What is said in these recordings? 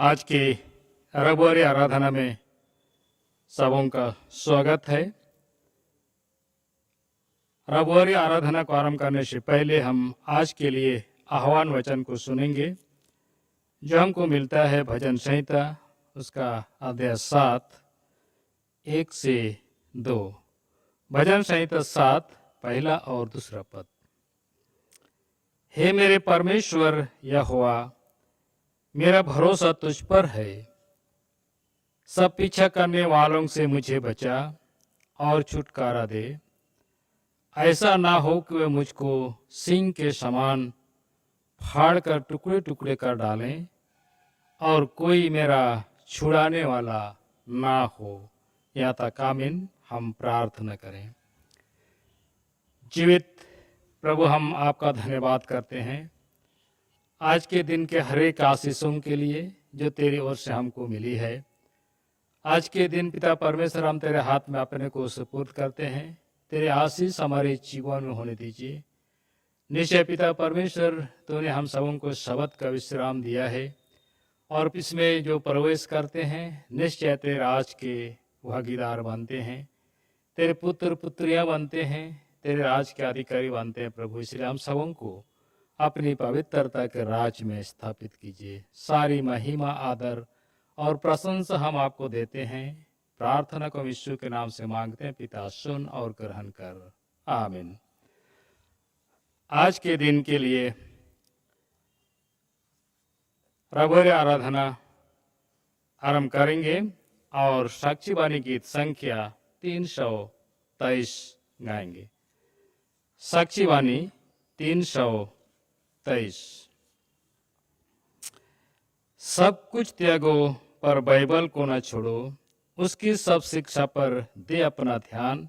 आज की रविवारी आराधना में सबों का स्वागत है। रविवारी आराधना को आरंभ करने से पहले हम आज के लिए आह्वान वचन को सुनेंगे, जो हमको मिलता है भजन संहिता उसका अध्याय 7 1 से 2। भजन संहिता 7 पहला और दूसरा पद। हे मेरे परमेश्वर यहोवा, मेरा भरोसा तुझ पर है। सब पीछा करने वालों से मुझे बचा और छुटकारा दे। ऐसा ना हो कि वे मुझको सिंह के समान फाड़ कर टुकड़े टुकड़े कर डालें और कोई मेरा छुड़ाने वाला ना हो। यहाँ तक आमीन। हम प्रार्थना करें। जीवित प्रभु, हम आपका धन्यवाद करते हैं आज के दिन के हर एक आशीषों के लिए जो तेरी ओर से हमको मिली है। आज के दिन पिता परमेश्वर, हम तेरे हाथ में अपने को सुपुर्द करते हैं। तेरे आशीष हमारे जीवन में होने दीजिए। निश्चय पिता परमेश्वर, तूने हम सबों को शब्द का विश्राम दिया है और इसमें जो प्रवेश करते हैं निश्चय तेरे राज के भागीदार बनते हैं, तेरे पुत्र पुत्रियां बनते हैं, तेरे राज के अधिकारी बनते हैं। प्रभु, इसलिए हम सबों को अपनी पवित्रता के राज में स्थापित कीजिए। सारी महिमा, आदर और प्रशंसा हम आपको देते हैं। प्रार्थना को यीशु के नाम से मांगते हैं। पिता, सुन और ग्रहण कर। आमीन। आज के दिन के लिए रविवार आराधना आरंभ करेंगे और साक्षीवाणी गीत संख्या 323 गाएंगे। साक्षीवाणी 323। सब कुछ त्यागो पर बाइबल को न छोड़ो, उसकी सब शिक्षा पर दे अपना ध्यान।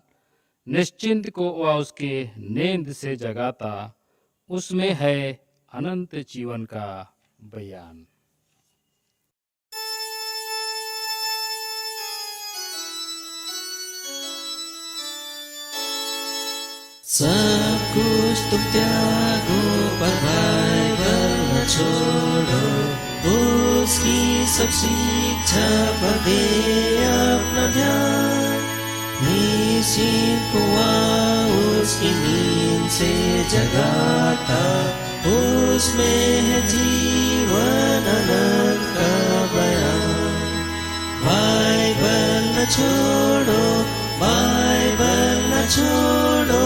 निश्चिंत को वह उसकी नींद से जगाता, उसमें है अनंत जीवन का बयान। सब कुछ तुम त्यागो पर बाइबल न छोड़ो, उसकी सब शिक्षा पर दे अपना ध्यान। निश्चिंत को उसकी नींद से जगाता, उसमें है जीवन अनंत का बयान। बाइबल न छोड़ो, बाइबल न छोड़ो,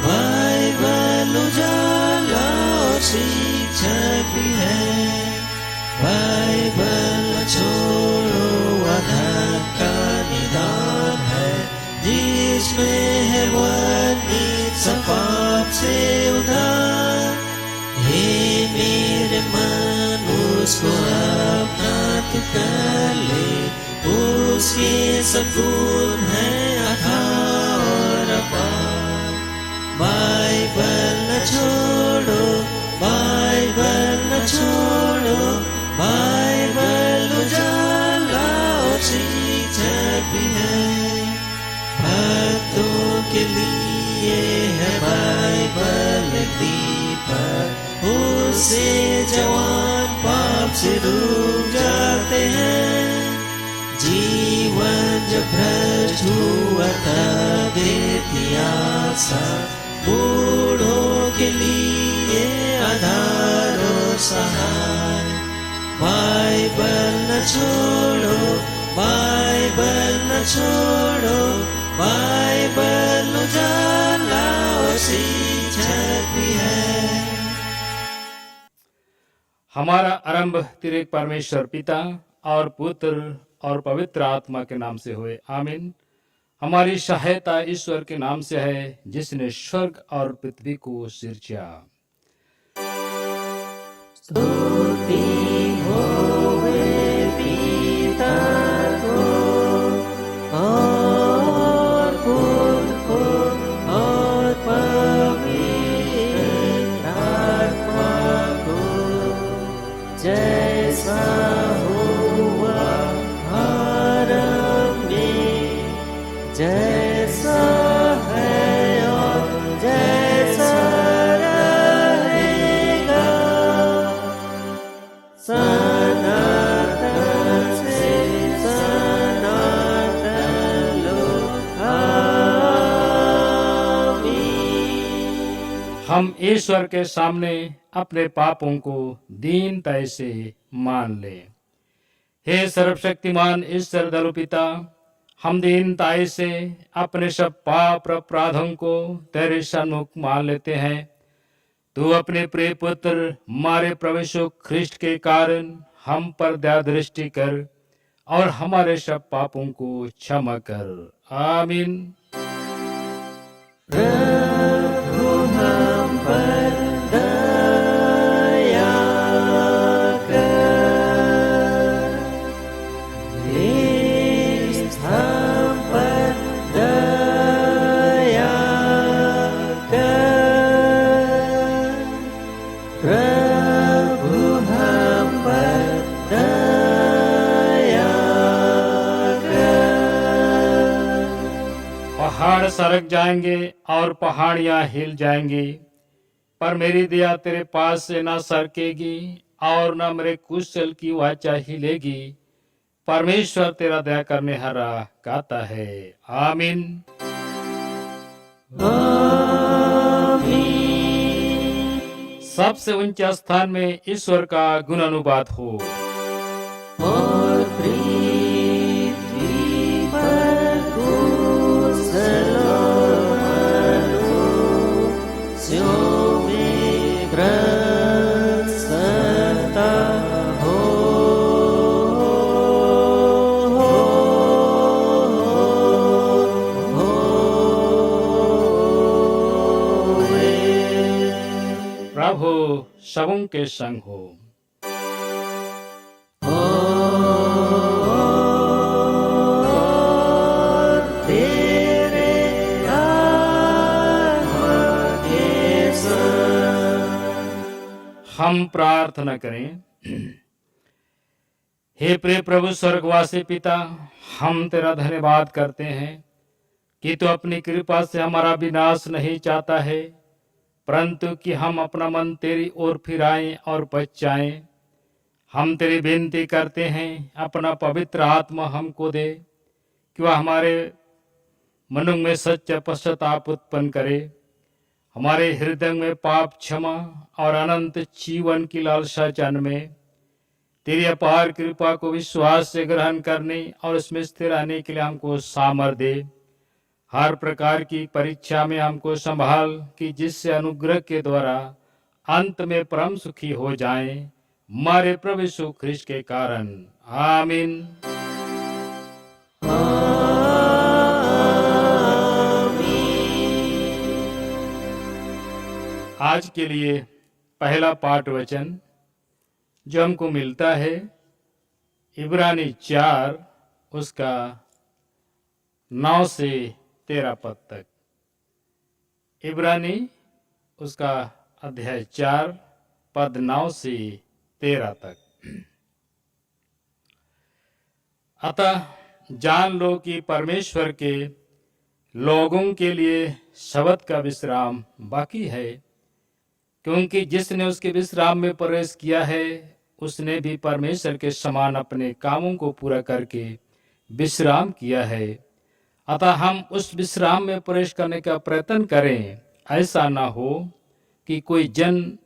बाइबल उजाला और शिक्षक भी है। बाइबल न छोड़ो, अधर्म का निदान है, जिसमें है वर्णित सब पाप से उद्धार। हे मेरे मन, उसको अपना तू कर ले, उसके सब गुण हैं अथाह और अपार। बाइबल न छोड़ो, बाइबल न छोड़ो, बाइबल उजाला और शिक्षक भी है। भक्तों के लिए है बाइबल एक दीपक, उससे जवान पाप से डूब जाते हैं। जीवन जब भ्रष्ट हुआ तब देती आशा, बूढ़ों के लिए आधार और सहाय। बाइबल न छोड़ो, बाइबल न छोड़ो, बाइबल उजाला और शिक्षक भी है। हमारा आरंभ तिरेक परमेश्वर पिता और पुत्र और पवित्र आत्मा के नाम से हुए। आमीन। हमारी सहायता ईश्वर के नाम से है, जिसने स्वर्ग और पृथ्वी को सिरजा। स्तुति होवे पिता को और पुत्र को और पवित्र आत्मा को, जैसा हुआ आरंभ में, जैसा है और जैसा रहेगा, सनातन हम ईश्वर के सामने अपने पापों को दीनता से मान लें। हे सर्वशक्तिमान ईश्वर दयालु पिता, हम दीनता से अपने सब पाप और अपराधों को तेरे सन्मुख मान लेते हैं। तू अपने प्रिय पुत्र हमारे प्रभु यीशु ख्रिस्ट के कारण हम पर दया दृष्टि कर और हमारे सब पापों को क्षमा कर। आमीन। प्रभु हम पर दया कर, ख्रिस्त हम पर दया कर, प्रभु हम पर दया कर। पहाड़ सरक जाएंगे और पहाड़ियां हिल जाएंगी, पर मेरी दया तेरे पास से ना सरकेगी और ना मेरे कुशल की वाचा हिलेगी। परमेश्वर तेरा दया करने हारा गाता है। आमीन। सबसे ऊंचे स्थान में ईश्वर का गुणानुवाद हो। और पृथ्वी पर कुशलों में प्रसन्नता हो। प्रभु सबों के संग हो। और तेरे आत्मा के संग। हम प्रार्थना करें। हे प्रिय प्रभु स्वर्गवासी पिता, हम तेरा धन्यवाद करते हैं कि तू अपनी कृपा से हमारा विनाश नहीं चाहता है, परंतु कि हम अपना मन तेरी ओर फिराएं और बच जाएं। हम तेरी विनती करते हैं, अपना पवित्र आत्मा हमको दे कि वह हमारे मनों में सच्चा पश्चाताप उत्पन्न करे, हमारे हृदय में पाप क्षमा और अनंत जीवन की लालसा जन्मे। तेरी अपार कृपा को विश्वास से ग्रहण करने और उसमें स्थिर रहने के लिए हमको सामर्थ्य दे। हर प्रकार की परीक्षा में हमको संभाल कि जिससे अनुग्रह के द्वारा अंत में परम सुखी हो जाएं, हमारे प्रभु यीशु ख्रिस्ट के कारण। आमीन। आज के लिए पहला पाठ वचन जो हमको मिलता है इब्रानी 4 उसका 9 से 13 पद तक। इब्रानी उसका अध्याय 4 पद 9 से 13 तक। अतः जान लो कि परमेश्वर के लोगों के लिए शब्द का विश्राम बाकी है, क्योंकि जिसने उसके विश्राम में प्रवेश किया है उसने भी परमेश्वर के समान अपने कामों को पूरा करके विश्राम किया है। अतः हम उस विश्राम में प्रवेश करने का प्रयत्न करें, ऐसा ना हो कि कोई जन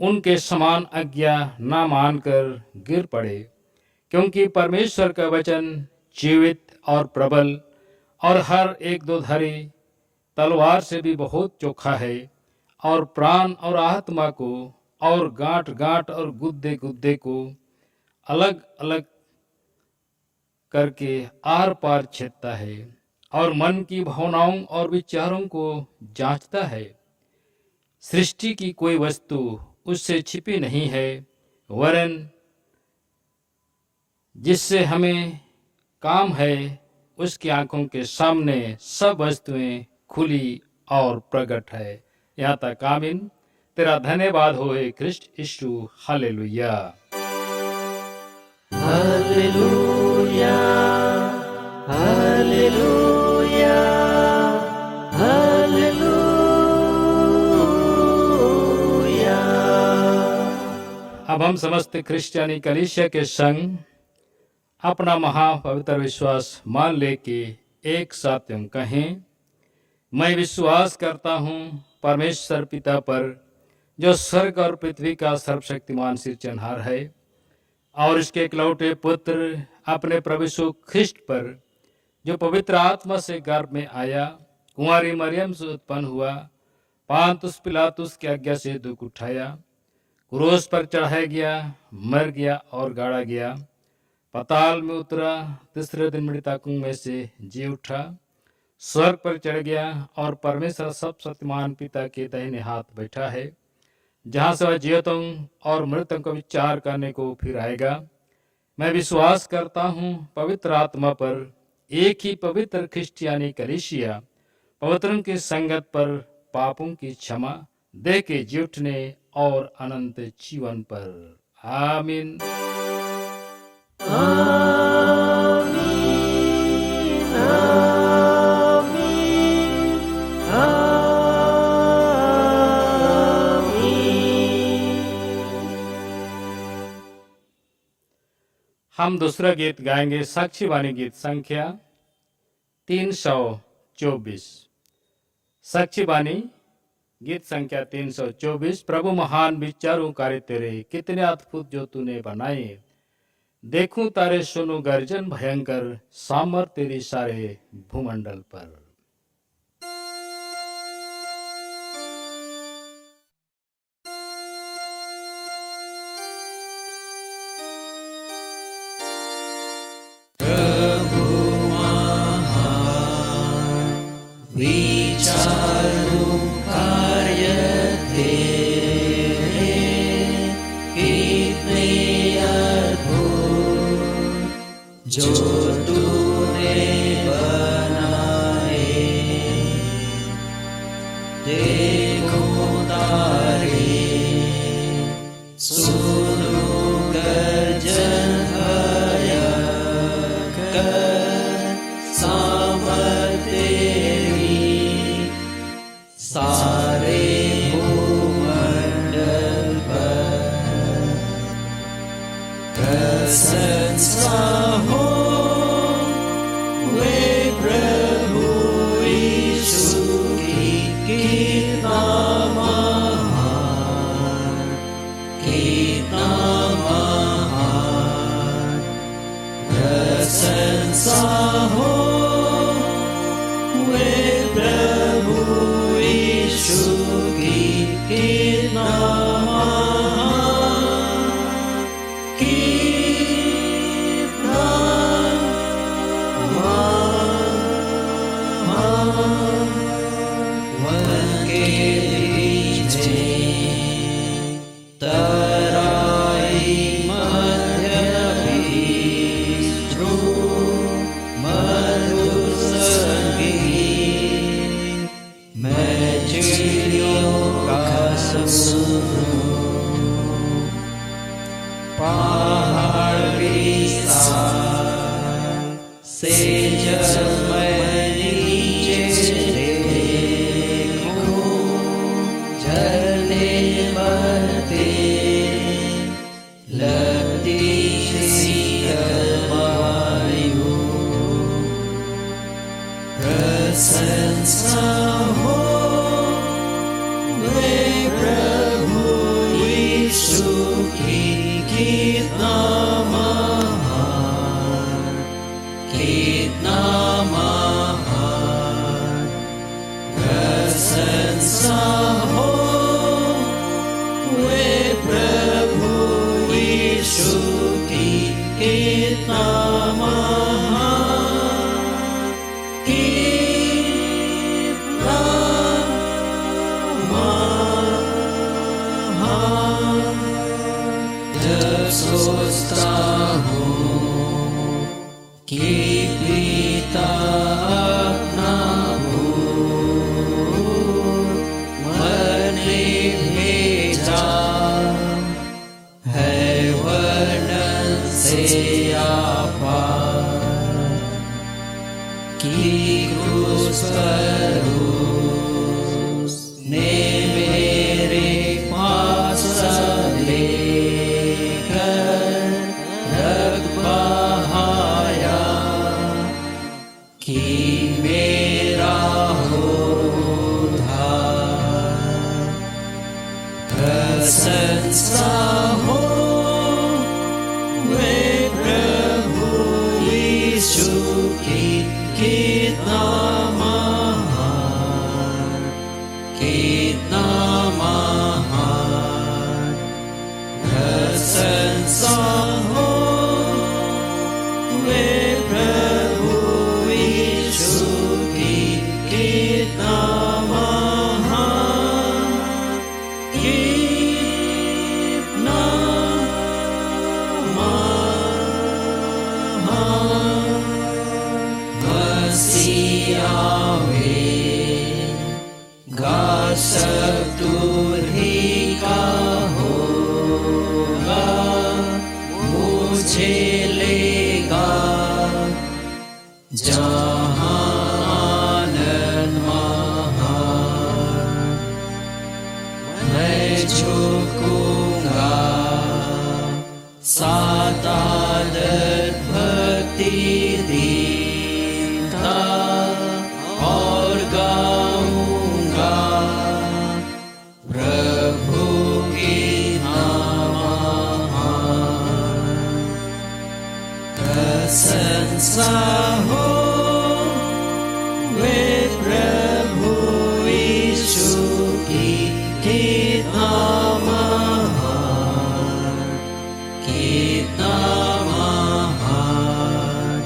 उनके समान आज्ञा ना मानकर गिर पड़े। क्योंकि परमेश्वर का वचन जीवित और प्रबल और हर एक दोधारी तलवार से भी बहुत चोखा है और प्राण और आत्मा को और गांठ गांठ और गुद्दे गुद्दे को अलग अलग करके आर पार छेदता है और मन की भावनाओं और विचारों को जांचता है। सृष्टि की कोई वस्तु उससे छिपी नहीं है, वरन जिससे हमें काम है उसकी आंखों के सामने सब वस्तुएं खुली और प्रकट है। यहाँ तक। आमीन। तेरा धन्यवाद हो हे कृष्ण यीशु। हालेलुया। Hallelujah, hallelujah, hallelujah. अब हम समस्त क्रिश्चियनी कलीसिया के संग अपना महापवित्र विश्वास मान ले के एक साथ हम कहें, मैं विश्वास करता हूँ परमेश्वर पिता पर, जो स्वर्ग और पृथ्वी का सर्वशक्तिमान सिरजनहार है, और इसके इकलौते पुत्र अपने प्रभु यीशु ख्रिस्ट पर, जो पवित्र आत्मा से गर्भ में आया, कुंवारी मरियम से उत्पन्न हुआ, पांतुस पिलातुस की आज्ञा से दुख उठाया, क्रूस पर चढ़ाया गया, मर गया और गाड़ा गया, पाताल में उतरा, तीसरे दिन मृतकों में से जी उठा, स्वर्ग पर चढ़ गया और परमेश्वर सर्वशक्तिमान पिता के दाहिने हाथ बैठा है, जहां से वह जीवितों और मृतकों का विचार करने को फिर आएगा। मैं विश्वास करता हूँ पवित्र आत्मा पर, एक ही पवित्र क्रिश्चियानी कलीसिया, पवित्रों की संगत पर, पापों की क्षमा, देह के जी उठने और अनंत जीवन पर। आमीन। आमीन, आमीन, आमीन। हम दूसरा गीत गाएंगे, साक्षीवाणी गीत संख्या 324। साक्षीवाणी गीत संख्या 324। प्रभु महान विचारों कार्य तेरे, कितने अद्भुत जो तूने बनाए, देखूं तारे सुनो गर्जन भयंकर, सामर्थ तेरी सारे भूमंडल पर। विचारों कार्य तेरे, कितने अद्भुत जो तूने बनाए, देखो तारे, सुनो गर्जन भयंकर, सामर्थ तेरी सारे भूमंडल पर। प्रशंसा हो वे प्रभु यीशु की, कितना महान, कितना महान। प्रशंसा हो वे प्रभु यीशु की, कितना महान, कितना महान। वन के पीछे तराई मध्य बीच मधुर संगीत, मैं चिड़ियों का सुरूर, पहाड़ विशाल से जब मैं नीचे देखूं, झरने बहते लगती शीतल वायु। प्रशंसा हो वे प्रभु यीशु की, कितना महान, कितना महान। प्रशंसा हो वे प्रभु यीशु की, कितना महान, कितना महान। जब सोचता हूँ कि पिता अपना भूत मरने भेजा है, वर्णन से आपार, कि क्रूस पर उसने मेरे पास लेकर रक्त बहाया, कि मेरा हो उद्धार। जहाँ आनंद महान। मैं झुकूंगा सात आदर भक्ति दीनता और गाऊंगा प्रभु की नाम महान। प्रशंसा हो वे प्रभु यीशु की कितना महान, कितना महान।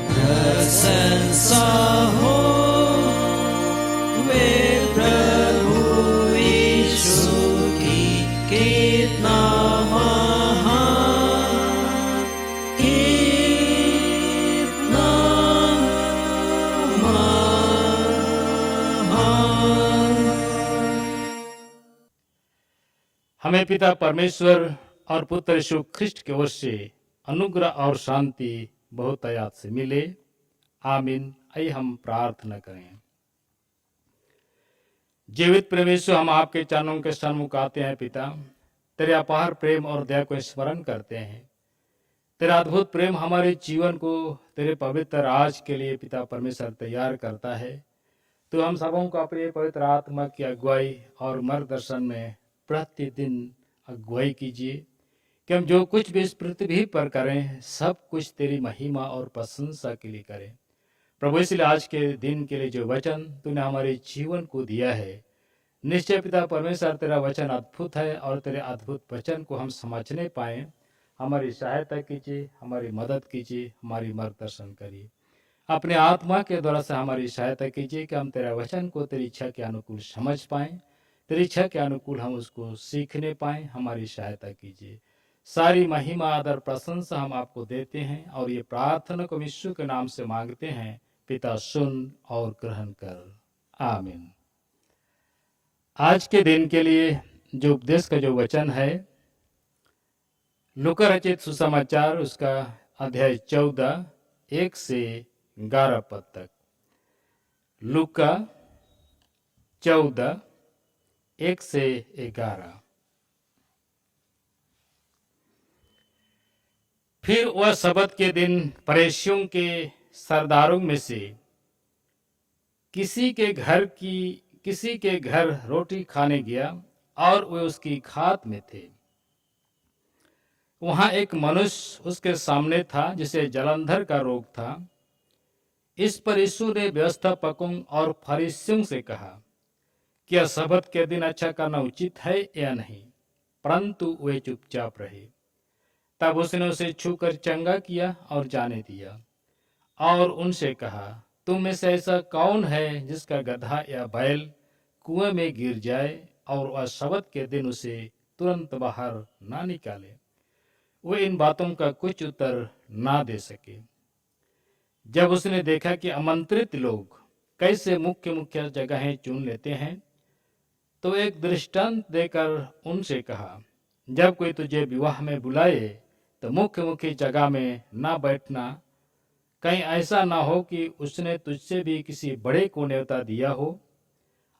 प्रशंसा हो वे प्रभु यीशु की कितना महान, कितना महान। हमें पिता परमेश्वर और पुत्र यीशु ख्रिस्ट की ओर से अनुग्रह और शांति बहुतायत से मिले। आमीन। आइए हम प्रार्थना करें। जीवित परमेश्वर, हम आपके चरणों के सन्मुख आते हैं पिता। तेरे अपार प्रेम और दया को स्मरण करते हैं। तेरा अद्भुत प्रेम हमारे जीवन को तेरे पवित्र राज के लिए पिता परमेश्वर तैयार करता है। तो हम सबों को अपने पवित्र आत्मा की अगुवाई और मार्गदर्शन में प्रतिदिन अगुवाई कीजिए कि हम जो कुछ भी इस पृथ्वी पर करें सब कुछ तेरी महिमा और प्रशंसा के लिए करें। प्रभु, इसलिए आज के दिन के लिए जो वचन तूने हमारे जीवन को दिया है, निश्चय पिता परमेश्वर तेरा वचन अद्भुत है और तेरे अद्भुत वचन को हम समझने पाए। हमारी सहायता कीजिए, हमारी मदद कीजिए, हमारी मार्गदर्शन करिए। अपने आत्मा के द्वारा से हमारी सहायता कीजिए कि हम तेरा वचन को तेरी इच्छा के अनुकूल समझ पाएं, तेरी इच्छा के अनुकूल हम उसको सीखने पाएं। हमारी सहायता कीजिए। सारी महिमा आदर प्रशंसा हम आपको देते हैं और ये प्रार्थना को यीशु के नाम से मांगते हैं। पिता, सुन और ग्रहण कर। आमीन। आज के दिन के लिए जो उपदेश का जो वचन है, लूका रचित सुसमाचार उसका अध्याय 14 1 से 11 पद तक। लूका 14 1 से 11। फिर वह सबत के दिन फरीसियों के सरदारों में से किसी के घर रोटी खाने गया और वे उसकी खात में थे। वहां एक मनुष्य उसके सामने था जिसे जलंधर का रोग था। इस पर यीशु ने व्यवस्थापकों और फरीसियों से कहा, क्या सबत के दिन अच्छा करना उचित है या नहीं? परंतु वे चुपचाप रहे। तब उसने उसे छूकर चंगा किया और जाने दिया और उनसे कहा, तुम में से ऐसा कौन है जिसका गधा या बैल कुएं में गिर जाए और वह सबत के दिन उसे तुरंत बाहर ना निकाले? वे इन बातों का कुछ उत्तर ना दे सके। जब उसने देखा कि आमंत्रित लोग कैसे मुख्य मुख्य जगहें चुन लेते हैं, तो एक दृष्टांत देकर उनसे कहा, जब कोई तुझे विवाह में बुलाए तो मुख्य मुख्य जगह में ना बैठना। कहीं ऐसा ना हो कि उसने तुझसे भी किसी बड़े को न्योता दिया हो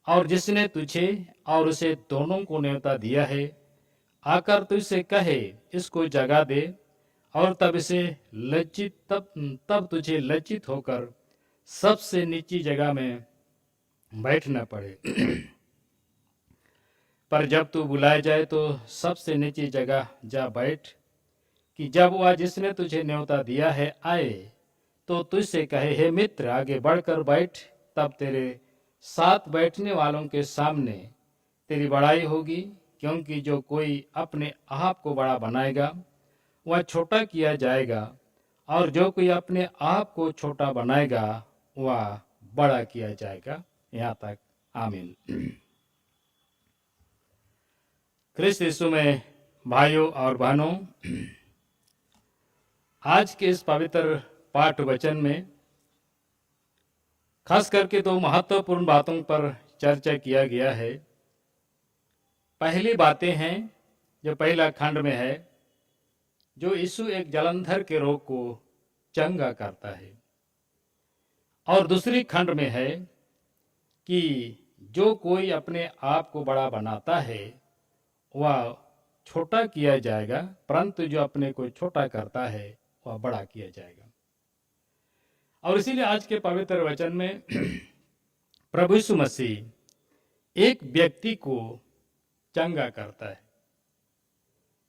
और जिसने तुझे और उसे दोनों को न्योता दिया है आकर तुझसे कहे, इसको जगह दे, और तब तुझे लज्जित होकर सबसे नीची जगह में बैठना पड़े। पर जब तू बुलाया जाए तो सबसे नीची जगह जा बैठ, कि जब वह जिसने तुझे न्योता दिया है आए तो तुझसे कहे, हे मित्र, आगे बढ़कर बैठ। तब तेरे साथ बैठने वालों के सामने तेरी बड़ाई होगी, क्योंकि जो कोई अपने आप को बड़ा बनाएगा वह छोटा किया जाएगा, और जो कोई अपने आप को छोटा बनाएगा वह बड़ा किया जाएगा। यहाँ तक। आमीन। ख्रिस्त यीशु में भाइयों और बहनों, आज के इस पवित्र पाठ वचन में खास करके दो महत्वपूर्ण बातों पर चर्चा किया गया है। पहली बातें हैं जो पहला खंड में है, जो यीशु एक जलंधर के रोग को चंगा करता है। और दूसरी खंड में है कि जो कोई अपने आप को बड़ा बनाता है वह छोटा किया जाएगा, परंतु जो अपने को छोटा करता है वह बड़ा किया जाएगा। और इसीलिए आज के पवित्र वचन में प्रभु यीशु मसीह एक व्यक्ति को चंगा करता है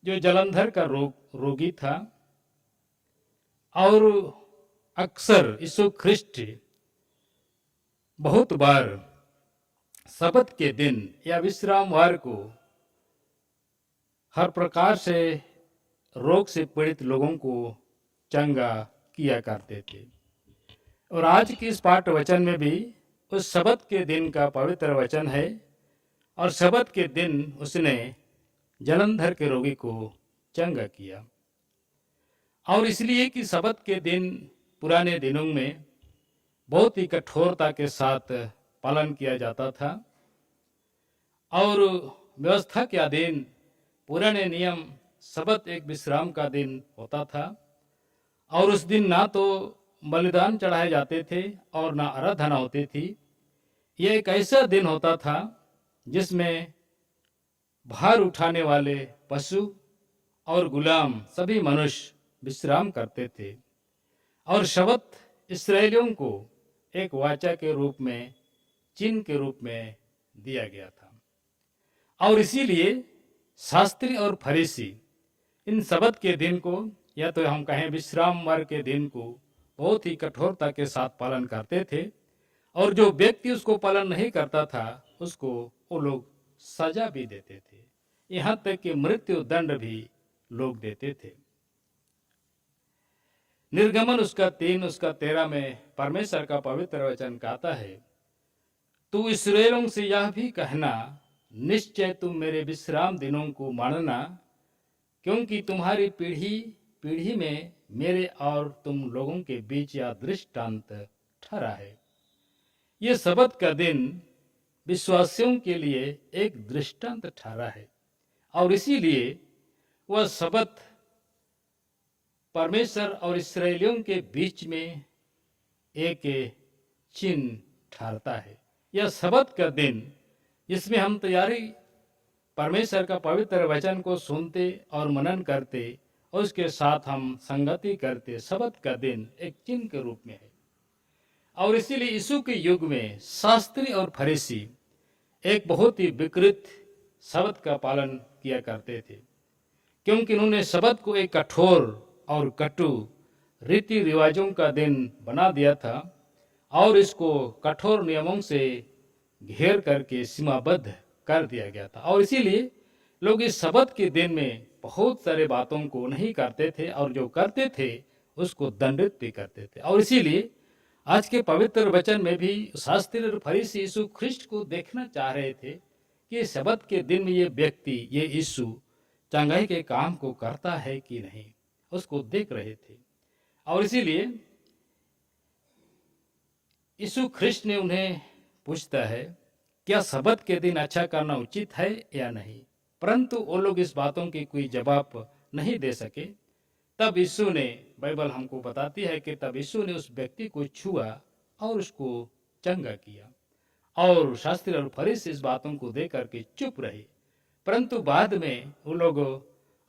जो जलंधर का रोगी था। और अक्सर यीशु ख्रिस्ट बहुत बार सब्त के दिन या विश्रामवार को हर प्रकार से रोग से पीड़ित लोगों को चंगा किया करते थे। और आज की इस पाठ वचन में भी उस सब्त के दिन का पवित्र वचन है। और सब्त के दिन उसने जलंधर के रोगी को चंगा किया। और इसलिए कि सब्त के दिन पुराने दिनों में बहुत ही कठोरता के साथ पालन किया जाता था। और व्यवस्था के अधीन पुराने नियम सब्त एक विश्राम का दिन होता था। और उस दिन ना तो बलिदान चढ़ाए जाते थे और ना आराधना होती थी। यह एक ऐसा दिन होता था जिसमें भार उठाने वाले पशु और गुलाम सभी मनुष्य विश्राम करते थे। और सब्त इस्राएलियों को एक वाचा के रूप में, चिन्ह के रूप में दिया गया था। और इसीलिए शास्त्री और फरीसी इन सब्त के दिन को, या तो हम कहें विश्रामवार के दिन को, बहुत ही कठोरता के साथ पालन करते थे। और जो व्यक्ति उसको पालन नहीं करता था उसको वो लोग सजा भी देते थे, यहाँ तक कि मृत्यु दंड भी लोग देते थे। निर्गमन उसका 3 उसका 13 में परमेश्वर का पवित्र वचन कहता है, तू इस्राएलियों से यह भी कहना, निश्चय तुम मेरे विश्राम दिनों को मानना, क्योंकि तुम्हारी पीढ़ी पीढ़ी में मेरे और तुम लोगों के बीच यह दृष्टांत ठहरा है। ये सब्त का दिन विश्वासियों के लिए एक दृष्टांत ठहरा है। और इसीलिए वह सब्त परमेश्वर और इस्राएलियों के बीच में एक चिन्ह ठहरता है। यह सब्त का दिन जिसमें हम तैयारी परमेश्वर का पवित्र वचन को सुनते और मनन करते और उसके साथ हम संगति करते, सब्त का दिन एक चिन्ह के रूप में है। और इसीलिए यीशु के युग में शास्त्री और फरीसी एक बहुत ही विकृत सब्त का पालन किया करते थे, क्योंकि उन्होंने सब्त को एक कठोर और कटु रीति रिवाजों का दिन बना दिया था और इसको कठोर नियमों से घेर करके सीमाबद्ध कर दिया गया था। और इसीलिए लोग इस सब्त के दिन में बहुत सारे बातों को नहीं करते थे और जो करते थे उसको दंडित भी करते थे। और इसीलिए आज के पवित्र वचन में भी शास्त्री और फरीसी यीशु ख्रिस्ट को देखना चाह रहे थे कि सब्त के दिन में ये व्यक्ति, ये यीशु चंगाई के काम को करता है कि नहीं, उसको देख रहे थे। और इसीलिए यीशु ख्रिस्ट ने उन्हें पूछता है, क्या सब्त के दिन अच्छा करना उचित है या नहीं, परंतु वो लोग इस बातों की कोई जवाब नहीं दे सके। तब यीशु ने, बाइबल हमको बताती है कि तब यीशु ने उस व्यक्ति को छुआ और उसको चंगा किया। और शास्त्री और फरीसी इस बातों को देख करके चुप रहे, परंतु बाद में वो लोग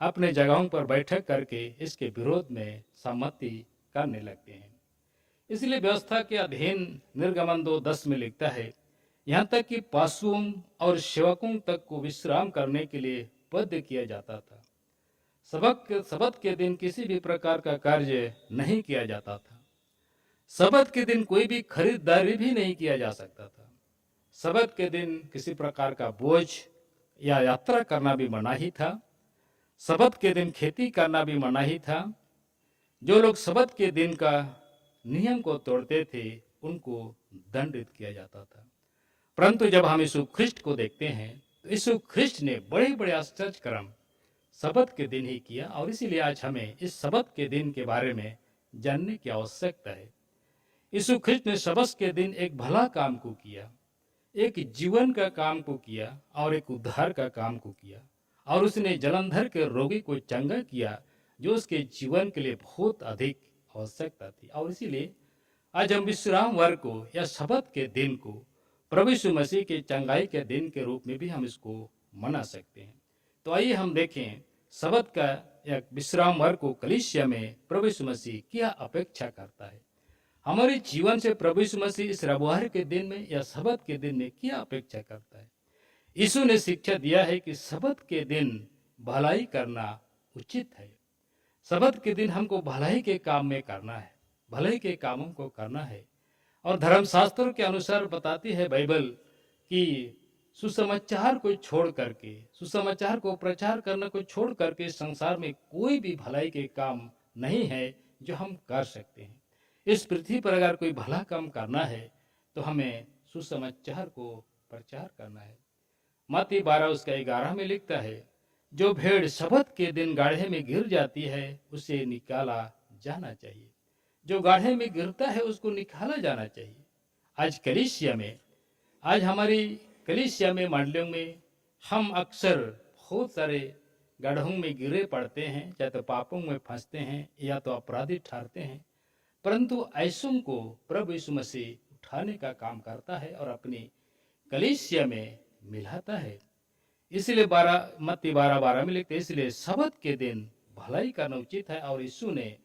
अपने जगहों पर बैठक करके इसके विरोध में सहमति करने लगते हैं। इसलिए व्यवस्था के अधीन निर्गमन 2:10 में लिखता है, यहाँ तक कि पशुओं और सेवकों तक को विश्राम करने के लिए बद्ध किया जाता था। सब्त के दिन किसी भी प्रकार का कार्य नहीं किया जाता था। सब्त के दिन कोई भी खरीदारी भी नहीं किया जा सकता था। सब्त के दिन किसी प्रकार का बोझ या यात्रा करना भी मनाही था। सब्त के दिन खेती करना भी मनाही था। जो लोग सब्त के दिन का नियम को तोड़ते थे उनको दंडित किया जाता था। परंतु जब हम यीशु ख्रिस्ट को देखते हैं तो यीशु ख्रिस्ट ने बड़े बड़े आश्चर्य कर्म सब्त के दिन ही किया। और इसीलिए आज हमें इस सब्त के दिन के बारे में जानने की आवश्यकता है। यीशु ख्रिस्ट ने सब्त के दिन एक भला काम को किया, एक जीवन का काम को किया और एक उद्धार का काम को किया। और उसने जलंधर के रोगी को चंगा किया जो उसके जीवन के लिए बहुत अधिक आवश्यकता थी। और इसीलिए आज हम विश्राम वर्ग को या शब्द के दिन को प्रभु यीशु मसीह के चंगाई के दिन के रूप में भी हम इसको मना सकते हैं। तो आइए हम देखें शब्द का या विश्राम वर्ग को कलीसिया में प्रभु यीशु मसीह क्या अपेक्षा करता है। हमारे जीवन से प्रभु यीशु मसीह इस रविवार के दिन में या शब्द के दिन में क्या अपेक्षा करता है। यीशु ने शिक्षा दिया है कि शब्द के दिन भलाई करना उचित है। शब्द के दिन हमको भलाई के काम में करना है, भलाई के कामों को करना है। और धर्मशास्त्रों के अनुसार बताती है बाइबल कि सुसमाचार को छोड़ करके, सुसमाचार को प्रचार करना को छोड़ करके संसार में कोई भी भलाई के काम नहीं है जो हम कर सकते हैं। इस पृथ्वी पर अगर कोई भला काम करना है तो हमें सुसमाचार को प्रचार करना है। मत्ती 12 उसका 11 में लिखता है, जो भेड़ शबत के दिन गाढ़े में गिर जाती है उसे निकाला जाना चाहिए। जो गाढ़े में गिरता है उसको निकाला जाना चाहिए। आज कलीसिया में, आज हमारी कलीसिया में, मंडलियों में हम अक्सर बहुत सारे गड्ढों में गिरे पड़ते हैं, चाहे तो पापों में फंसते हैं या तो अपराधी ठहरते हैं, परंतु ऐसों को प्रभु यीशु मसीह उठाने का काम करता है और अपनी कलीसिया में मिलाता है। इसलिए मत्ती 12:12 में लिखते, इसलिए शबत के दिन भलाई करना उचित है। और यीशु ने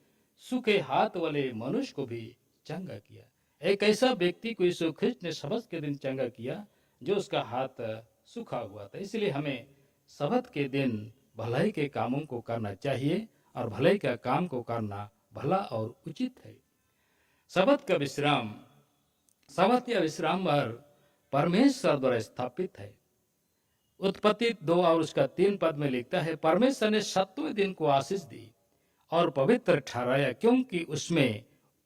सूखे हाथ वाले मनुष्य को भी चंगा किया। एक ऐसा व्यक्ति को यीशु ख्रिस्त ने शबत के दिन चंगा किया जो उसका हाथ सूखा हुआ था। इसलिए हमें शबत के दिन भलाई के कामों को करना चाहिए और भलाई का काम को करना भला और उचित है। शबत का विश्राम, शबत या विश्राम परमेश्वर द्वारा स्थापित है। उत्पत्ति 2 और उसका 3 पद में लिखता है, परमेश्वर ने 7वें दिन को आशीष दी और पवित्र ठहराया, क्योंकि उसमें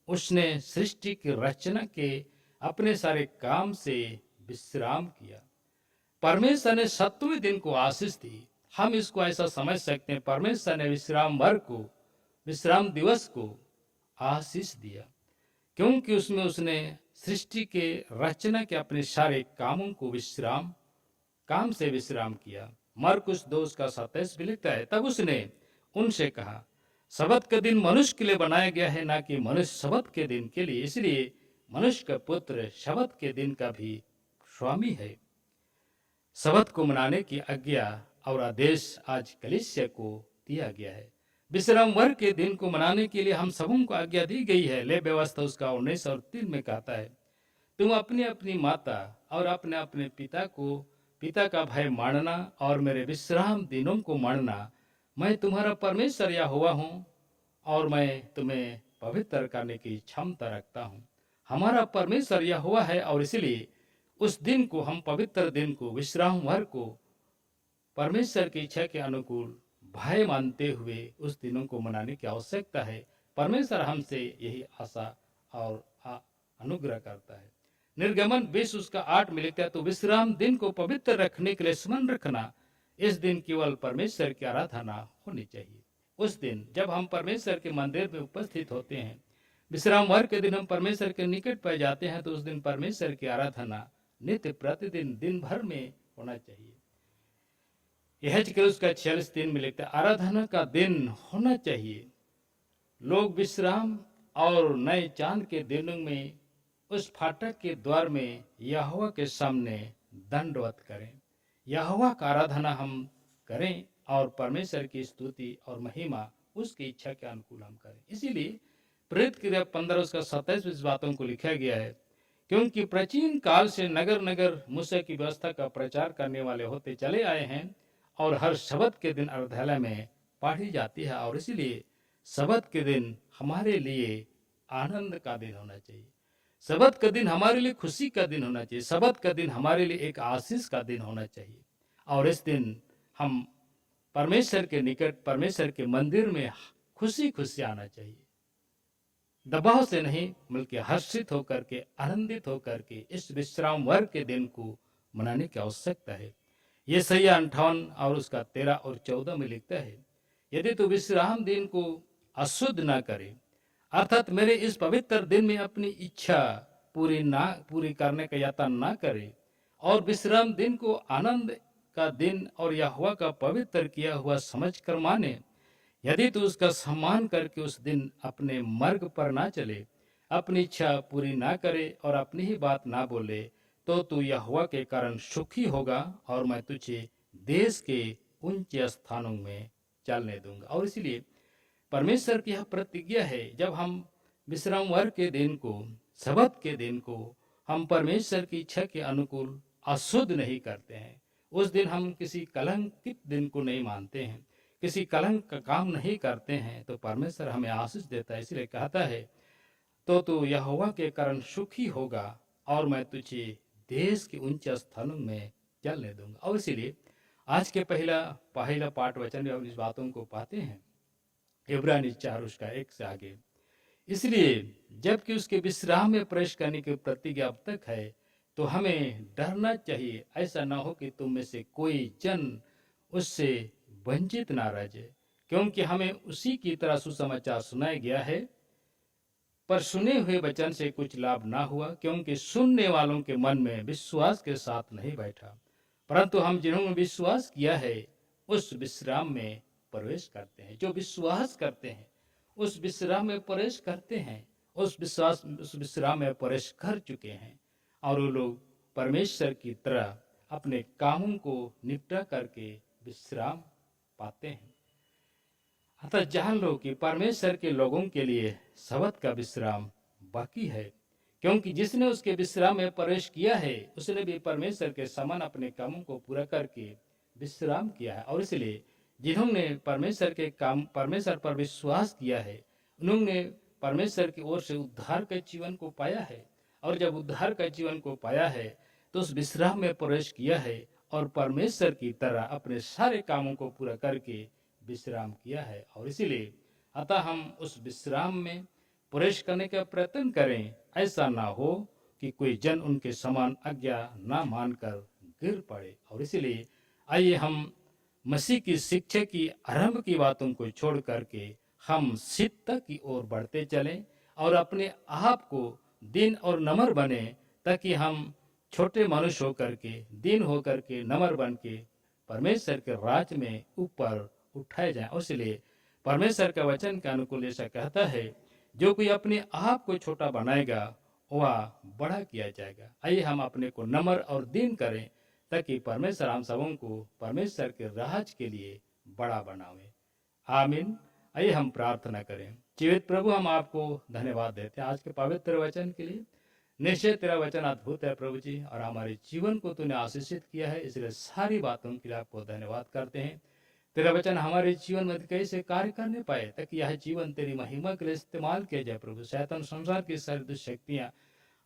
उसने सृष्टि की रचना के अपने सारे काम से विश्राम किया। परमेश्वर ने 7वें दिन को आशीष दी। हम इसको ऐसा समझ सकते हैं, परमेश्वर ने विश्राम वर्ग को, विश्राम दिवस को आशीष दिया, क्योंकि उसमें उसने सृष्टि के रचना के अपने सारे कामों को काम से विश्राम किया। मरकुस 2 उसका 27 भी लिखता है, तब उसने उनसे कहा, शबत का दिन मनुष्य के लिए बनाया गया है, ना कि मनुष्य शबत के दिन के लिए। इसलिए मनुष्य का पुत्र शबत के दिन का भी स्वामी है। शबत को मनाने की आज्ञा और आदेश आज कलीसिया को दिया गया है। विश्राम वर्ग के दिन को मनाने के लिए हम सबों को आज्ञा दी गई है। ले व्यवस्था उसका 19 और 3 में कहता है, तुम अपनी अपनी माता और अपने अपने पिता का भय मानना और मेरे विश्राम दिनों को मानना। मैं तुम्हारा परमेश्वर यहोवा हूँ और मैं तुम्हें पवित्र करने की क्षमता रखता हूँ। हमारा परमेश्वर यहोवा है और इसलिए उस दिन को, हम पवित्र दिन को, विश्राम वर्ग को परमेश्वर की इच्छा के अनुकूल भय मानते हुए उस दिनों को मनाने की आवश्यकता है। परमेश्वर हमसे यही आशा और अनुग्रह करता है। निर्गमन 20 उसका 8 में लिखता है, तो विश्राम दिन को पवित्र रखने के लिए स्मरण रखना, इस दिन केवल परमेश्वर की आराधना होनी चाहिए। उस दिन जब हम परमेश्वर के मंदिर में उपस्थित होते हैं, विश्राम वर्ग के दिन हम परमेश्वर के निकट पाए जाते हैं, तो उस दिन परमेश्वर की आराधना नित्य प्रतिदिन दिन भर में होना चाहिए। यह उसका 46:3 में लिखता है, आराधना का दिन होना चाहिए। लोग विश्राम और नए चांद के दिनों में उस फाटक के द्वार में यहोवा के सामने दंडवत करें, यहोवा का आराधना हम करें और परमेश्वर की स्तुति और महिमा उसकी इच्छा के अनुकूल हम करें। इसीलिए प्रेरित क्रिया 15 उसका 27 इस बातों को लिखा गया है, क्योंकि प्राचीन काल से नगर नगर मूसा की व्यवस्था का प्रचार करने वाले होते चले आए हैं और हर शबत के दिन आराधनालय में पढ़ी जाती है। और इसलिए शबत के दिन हमारे लिए आनंद का दिन होना चाहिए। शबत का दिन हमारे लिए खुशी का दिन होना चाहिए। शबत का दिन हमारे लिए एक आशीष का दिन होना चाहिए। और इस दिन हम परमेश्वर के निकट, परमेश्वर के मंदिर में खुशी खुशी आना चाहिए, दबाव से नहीं बल्कि हर्षित होकर के, आनंदित होकर के इस विश्राम वर्ग के दिन को मनाने की आवश्यकता है। यशायाह 58 और उसका 13 और 14 में लिखता है, यदि तू विश्राम दिन को अशुद्ध ना करे, अर्थात मेरे इस पवित्र दिन में अपनी इच्छा पूरी करने का यत्न ना करे और विश्राम दिन को आनंद का दिन और यहोवा का पवित्र किया हुआ समझकर माने, यदि तू उसका सम्मान करके उस दिन अपने मार्ग पर ना चले, अपनी इच्छा पूरी ना करे और अपनी ही बात ना बोले, तो तू यहोवा के कारण सुखी होगा और मैं तुझे देश के ऊंचे स्थानों में चलने दूंगा। और इसलिए परमेश्वर की यह प्रतिज्ञा है, जब हम विश्रामवार के दिन को, सबत के दिन को हम परमेश्वर की इच्छा के अनुकूल अशुद्ध नहीं करते हैं, उस दिन हम किसी कलंकित दिन को नहीं मानते हैं, किसी कलंक का काम नहीं करते हैं, तो परमेश्वर हमें आशीष देता है। इसलिए कहता है, तो तू यहोवा के कारण सुखी होगा और मैं तुझे देश के ऊंचे स्थानों में चलने दूंगा। और इसीलिए आज के पहला पाठ वचन में हम इस बातों को पाते हैं, इब्रानी 4 उसका 1 से आगे। इसलिए जबकि उसके विश्राम में प्रवेश करने की प्रतिज्ञा अब तक है, तो हमें डरना चाहिए, ऐसा ना हो कि तुम में से कोई जन उससे वंचित ना रह जाए, क्योंकि हमें उसी की तरह सुसमाचार सुनाया गया है। पर सुने हुए वचन से कुछ लाभ ना हुआ, क्योंकि सुनने वालों के मन में विश्वास के साथ नहीं बैठा। परंतु हम जिन्होंने विश्वास किया है उस विश्राम में प्रवेश करते हैं। जो विश्वास करते हैं उस विश्राम में प्रवेश करते हैं, उस विश्राम में प्रवेश कर चुके हैं, और वो लोग परमेश्वर की तरह अपने कामों को निपटा करके विश्राम पाते हैं। अतः जान लो कि परमेश्वर के लोगों के लिए सबत का विश्राम बाकी है, क्योंकि जिसने उसके विश्राम में प्रवेश किया है उसने भी परमेश्वर के समान अपने कामों को पूरा करके विश्राम किया है। और इसलिए जिन्होंने परमेश्वर पर विश्वास किया है, उन्होंने परमेश्वर की ओर से उद्धार के जीवन को पाया है, और जब उद्धार का जीवन को पाया है तो उस विश्राम में प्रवेश किया है और परमेश्वर की तरह अपने सारे कामों को पूरा करके विश्राम किया है। और इसीलिए अतः हम उस विश्राम में प्रवेश करने का प्रयत्न करें, ऐसा ना हो कि कोई जन उनके समान आज्ञा ना मानकर गिर पड़े। और इसीलिए आइए हम मसीह की शिक्षा की आरंभ की बातों को छोड़ करके हम सिद्धता की ओर बढ़ते चलें और अपने आप को दीन और नम्र बने, ताकि हम छोटे मनुष्य होकर के, दीन होकर के, नम्र बन के परमेश्वर के राज में ऊपर उठाए जाए। इसलिए परमेश्वर का वचन के अनुकूल ऐसा कहता है, जो कोई अपने आप को छोटा बनाएगा वह बड़ा किया जाएगा। आइए हम अपने को नम्र और दीन करें, ताकि परमेश्वर हम सबों को परमेश्वर के राज के लिए बड़ा बनावे। आमीन। आइए हम प्रार्थना करें। जीवित प्रभु, हम आपको धन्यवाद देते हैं आज के पवित्र वचन के लिए। निश्चय तेरा वचन अद्भुत है प्रभु जी, और हमारे जीवन को तूने आशीषित किया है, इसलिए सारी बातों के लिए आपको धन्यवाद करते हैं। तेरा वचन हमारे जीवन में कैसे कार्य करने पाए, ताकि यह जीवन तेरी महिमा के लिए इस्तेमाल किया जाए प्रभु। शैतान संसार की सारी दुष्शक्तियाँ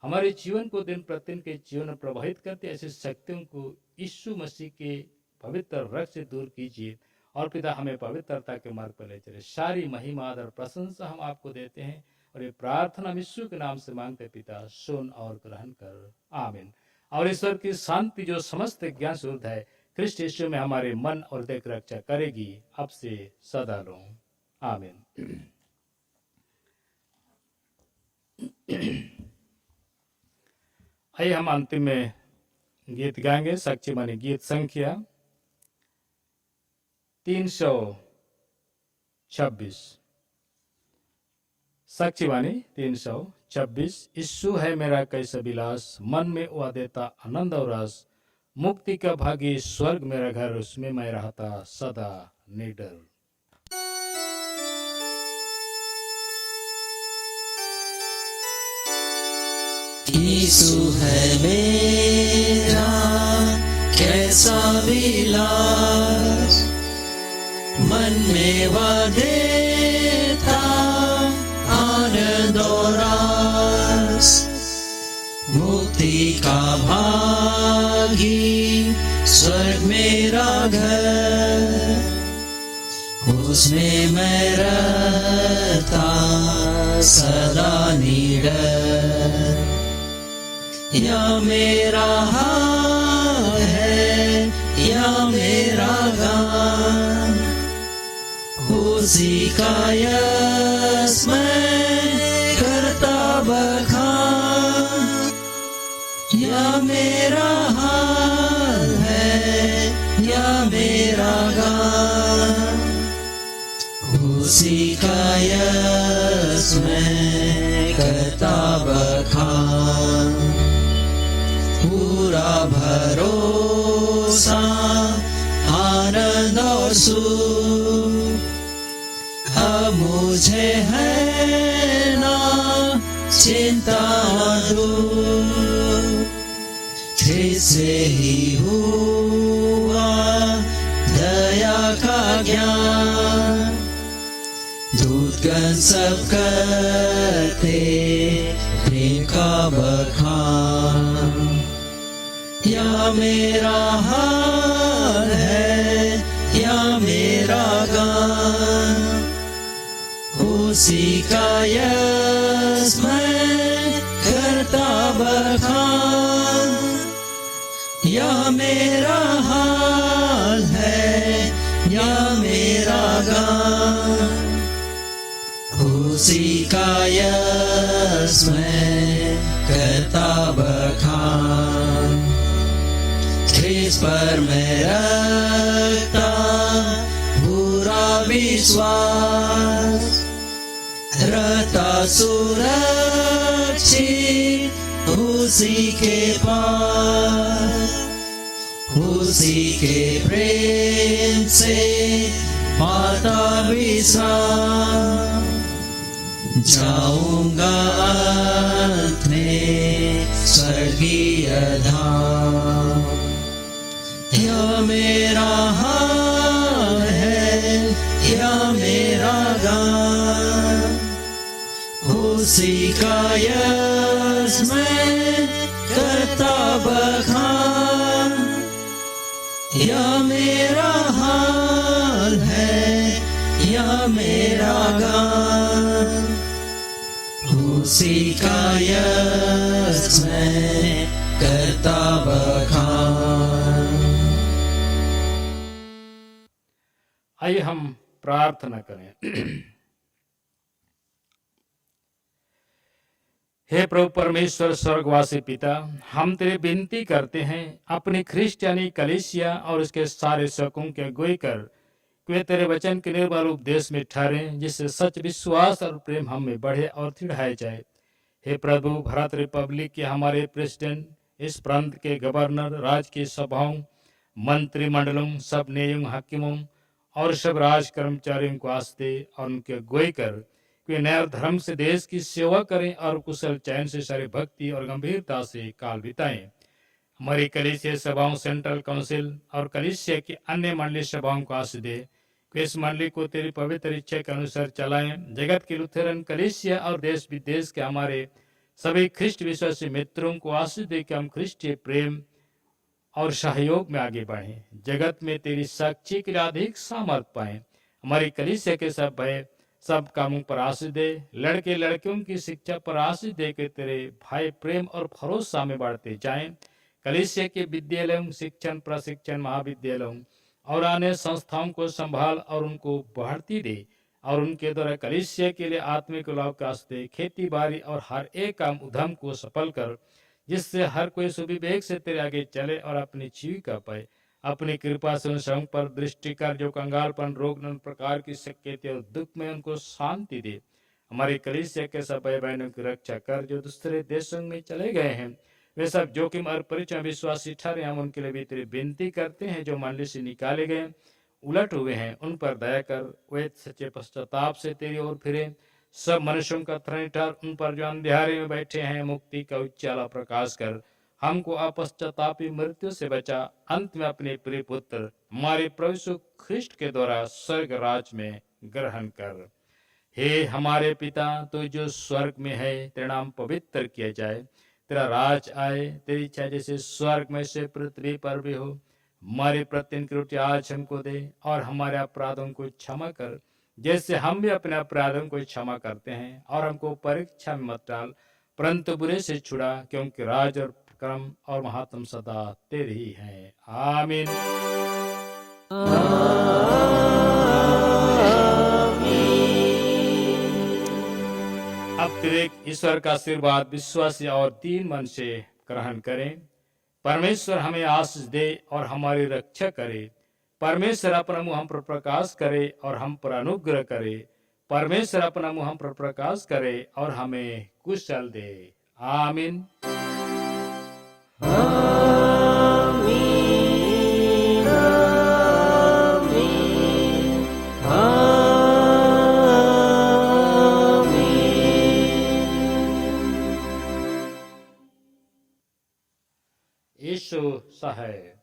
हमारे जीवन को दिन प्रतिदिन के जीवन में प्रभावित करती, ऐसी शक्तियों को यीशु मसीह के पवित्र रक्त से दूर कीजिए, और पिता हमें पवित्रता के मार्ग पर ले चले। सारी महिमा आदर प्रशंसा हम आपको देते हैं, और ये प्रार्थना यीशु के नाम से मांगते पिता, सुन और ग्रहण कर। आमीन। और ईश्वर की शांति जो समस्त ज्ञान से ऊर्ध्व है, ख्रिस्ट यीशु में हमारे मन और देह की रक्षा करेगी, अब से सदा लो। आमीन। आइए हम अंतिम में गीत गाएंगे। साक्षी मानी गीत संख्या 326। साक्षी वाणी 326। यीशु है मेरा कैसा विलास, मन में वह देता आनंद और रस, मुक्ति का भागी स्वर्ग मेरा घर, उसमें मैं रहता सदा निडर। यीशु है मेरा कैसा विलास, मन में वह देता आनंद और रस, मुक्ति का भागी स्वर्ग मेरा घर, उसमें मैं रहता सदा निडर। या मेरा हाल है या मेरा गान, उसी का यश मैं करता बखान। या मेरा हाल है या मेरा गान, उसी का यश मैं करता बखान। पूरा भरोसा आनंद और सुख अब मुझे है ना चिंता और दुख, से ही हुआ दया का ज्ञान। दूतगण सब करते प्रेम का बखान। या मेरा हाल है या मेरा गान, उसी का यश मैं करता बखान। या मेरा हाल है या मेरा गान, उसी का यश मैं करता बखान। ख्रीस्त पर मैं रखता पूरा विश्वास, रहता सुरक्षित उसी के पास। उसी के प्रेम से पाता विश्राम, जाऊंगा अंत में स्वर्गीय धाम। या मेरा हाल है या मेरा गान, उसी का यश मैं करता बखान। या मेरा हाल है या मेरा गान, उसी का यश मैं करता बखान। आइए हम प्रार्थना करें। हे प्रभु परमेश्वर स्वर्गवासी पिता, हम तेरे विनती करते हैं अपनी ख्रिस्टियानी कलीसिया और उसके सारे शकों के अगुवाई कर वे तेरे वचन के निर्मल उपदेश में ठहरे, जिससे सच विश्वास और प्रेम हम में बढ़े और दृढ़ाए जाए। हे प्रभु, भारत रिपब्लिक के हमारे प्रेसिडेंट, इस प्रांत के गवर्नर, राज्य की सभाओं, मंत्रिमंडलों, सब न्यायियों, हाकिमों और सब राज कर्मचारियों को आस्ते और उनके अगुवाई कर वे नया धर्म से देश की सेवा करें और कुशल चयन से सारी भक्ति और गंभीरता से काल बिताएं। हमारी कलीसिया सभाओं, सेंट्रल काउंसिल और कलीसिया की अन्य मंडलीय सभाओं को आशीष दे कि इस मंडली को तेरी पवित्र इच्छा के अनुसार चलाएं। जगत की लुथेरन कलीसिया और देश विदेश के हमारे सभी ख्रिस्ट विश्वासी मित्रों को आशीष दे कि हम ख्रिस्टीय प्रेम और सहयोग में आगे बढ़ें, जगत में तेरी साक्षी के लिए अधिक सामर्थ पाएं। हमारी कलीसिया के सब भय सब कामों पर आशीष दे, लड़के लड़कियों की शिक्षा पर आशीष दे के तेरे भाई प्रेम और भरोसा में बढ़ते जाएं। कलीसिया के विद्यालयों, शिक्षण, प्रशिक्षण, महाविद्यालयों और अन्य संस्थाओं को संभाल और उनको बढ़ती दे और उनके द्वारा कलीसिया के लिए आत्मिक लाभ का आस्ते खेती बाड़ी और हर एक काम उद्यम को सफल कर, जिससे हर कोई सुविवेक से तेरे आगे चले और अपनी जीविका पाए। अपनी कृपा से उन सब पर दृष्टि कर जो कंगालपन, रोग, नाना प्रकार की शक्यते और दुख में उनको शांति दे। हमारी कलीसिया के सब भाई बहनों की रक्षा कर जो दूसरे देशों में चले गए हैं, वे सब जोखिम और परिचय विश्वासी ठहरे। हम उनके लिए भी तेरी विनती करते हैं। जो मंडली से निकाले गए उलट हुए हैं, उन पर दया कर, वे सच्चे पश्चाताप से तेरी ओर फिरे। सब मनुष्यों का त्रय ठहर, उन पर जो अंधेरे में बैठे हैं मुक्ति का उज्ज्वला प्रकाश कर। हमको अपश्चातापी मृत्यु से बचा, अंत में अपने प्रिय पुत्र हमारे प्रभु यीशु ख्रिस्ट के द्वारा स्वर्ग राज में ग्रहण कर। हे हमारे पिता, तू जो स्वर्ग में है, तेरा नाम पवित्र किया जाए, तेरा राज आए, तेरी इच्छा जैसे स्वर्ग में से पृथ्वी पर भी हो। हमारी प्रतिदिन की रोटी आज हमको दे और हमारे अपराधों को क्षमा कर, जैसे हम भी अपने अपराधों को क्षमा करते हैं। और हमको परीक्षा में मत डाल, परंतु बुरे से छुड़ा, क्योंकि राज और क्रम और महात्म सदा तेरे ही है। आमीन। अब तेरे ईश्वर का आशीर्वाद विश्वासी और दीन मन से ग्रहण करें। परमेश्वर हमें आशीष दे और हमारी रक्षा करे। परमेश्वर अपना मुंह हम पर प्रकाश करे और हम पर अनुग्रह करे। परमेश्वर अपना मुंह हम पर प्रकाश करे और हमें कुशल दे। आमीन। आमीन, आमीन, आमीन। यीशु सहाय।